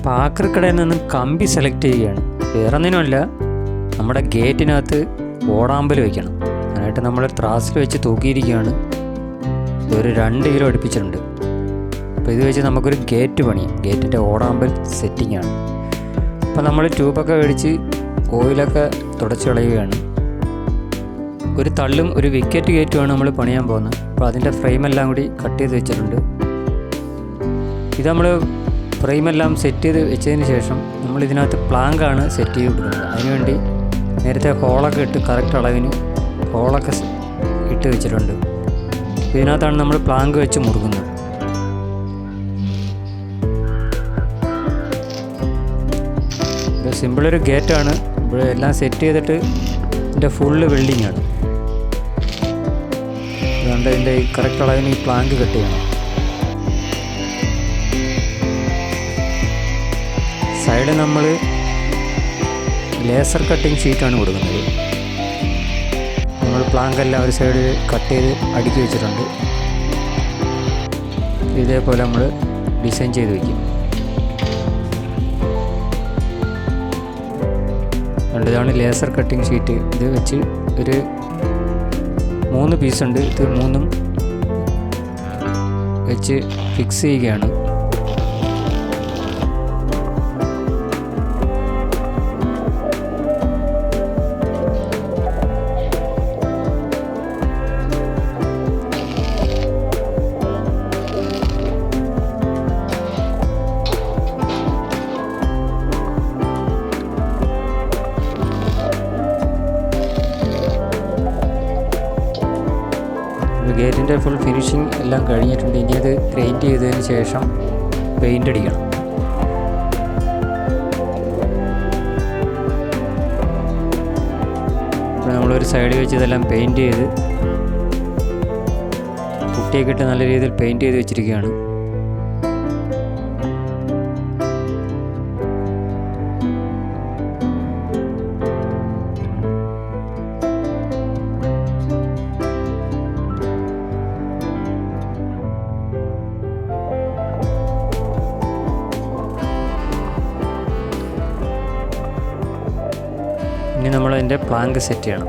അപ്പോൾ ആക്രിക്കടയിൽ നിന്നും കമ്പി സെലക്ട് ചെയ്യുകയാണ്. വേറെ ഒന്നിനുമല്ല, നമ്മുടെ ഗേറ്റിനകത്ത് ഓടാമ്പൽ വയ്ക്കണം. അതിനായിട്ട് നമ്മൾ ത്രാസിൽ വെച്ച് തൂക്കിയിരിക്കുകയാണ്. ഒരു 2 കിലോ അടുപ്പിച്ചിട്ടുണ്ട്. അപ്പോൾ ഇത് വെച്ച് നമുക്കൊരു ഗേറ്റ് പണിയാം. ഗേറ്റിൻ്റെ ഓടാമ്പൽ സെറ്റിങ്ങാണ്. അപ്പോൾ നമ്മൾ ട്യൂബൊക്കെ മേടിച്ച് ഓയിലൊക്കെ തുടച്ച് കളയുകയാണ്. ഒരു തള്ളും ഒരു വിക്കറ്റ് ഗേറ്റുമാണ് നമ്മൾ പണിയാൻ പോകുന്നത്. അപ്പോൾ അതിൻ്റെ ഫ്രെയിമെല്ലാം കൂടി കട്ട് ചെയ്ത് വെച്ചിട്ടുണ്ട്. ഇത് നമ്മൾ ഫ്രെയിമെല്ലാം സെറ്റ് ചെയ്ത് വെച്ചതിന് ശേഷം നമ്മൾ ഇതിനകത്ത് പ്ലാങ്കാണ് സെറ്റ് ചെയ്ത് കൊടുക്കുന്നത്. അതിനുവേണ്ടി നേരത്തെ ഹോളൊക്കെ ഇട്ട് കറക്റ്റ് അളവിന് ഹോളൊക്കെ ഇട്ട് വെച്ചിട്ടുണ്ട്. ഇതിനകത്താണ് നമ്മൾ പ്ലാങ്ക് വെച്ച് മുറുകുന്നത്. ഇത് സിമ്പിളൊരു ഗേറ്റാണ്. ഇവിടെ എല്ലാം സെറ്റ് ചെയ്തിട്ട് ഇതിൻ്റെ ഫുള്ള് വെൽഡിങ്ങാണ്. അതുകൊണ്ട് ഇതിൻ്റെ കറക്റ്റ് അളവിന് ഈ പ്ലാങ്ക് കട്ട് ചെയ്യണം. സൈഡ് നമ്മൾ ലേസർ കട്ടിങ് ഷീറ്റാണ് കൊടുക്കുന്നത്. നമ്മൾ പ്ലാങ്ക് എല്ലാം ഒരു സൈഡ് കട്ട് ചെയ്ത് അടുക്കി വെച്ചിട്ടുണ്ട്. ഇതേപോലെ നമ്മൾ ഡിസൈൻ ചെയ്ത് വയ്ക്കും. ഇതാണ് ലേസർ കട്ടിങ് ഷീറ്റ്. ഇത് വെച്ച് ഒരു 3 പീസുണ്ട്. ഇത് 3ഉം വെച്ച് ഫിക്സ് ചെയ്യുകയാണ്. ഗേറ്റിൻ്റെ ഫുൾ ഫിനിഷിങ് എല്ലാം കഴിഞ്ഞിട്ടുണ്ട്. ഇനി അത് ഗ്രൈൻഡ് ചെയ്തതിന് ശേഷം പെയിൻ്റ് അടിക്കണം. അപ്പോൾ നമ്മളൊരു സൈഡ് വെച്ച് ഇതെല്ലാം പെയിൻറ്റ് ചെയ്ത് കുട്ടിയൊക്കെ ഇട്ട് നല്ല രീതിയിൽ പെയിൻറ്റ് ചെയ്ത് വെച്ചിരിക്കുകയാണ്. ഇനി നമ്മളതിൻ്റെ പ്ലാങ്ക് സെറ്റ് ചെയ്യണം.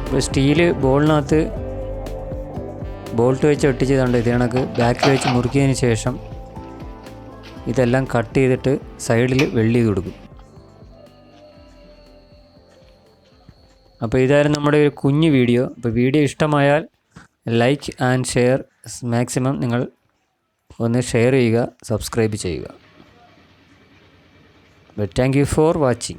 ഇപ്പോൾ സ്റ്റീല് ബോളിനകത്ത് ബോൾട്ട് വെച്ച് ഒട്ടിച്ചതുകൊണ്ട് ഇത് കണക്ക് ബാക്കിൽ വെച്ച് മുറുക്കിയതിന് ശേഷം ഇതെല്ലാം കട്ട് ചെയ്തിട്ട് സൈഡിൽ വെൽഡ് ചെയ്ത് കൊടുക്കും. അപ്പോൾ ഇതായിരുന്നു നമ്മുടെ ഒരു കുഞ്ഞു വീഡിയോ. അപ്പോൾ വീഡിയോ ഇഷ്ടമായാൽ ലൈക്ക് ആൻഡ് ഷെയർ മാക്സിമം നിങ്ങൾ ഒന്ന് ഷെയർ ചെയ്യുക, സബ്സ്ക്രൈബ് ചെയ്യുക. But thank you for watching.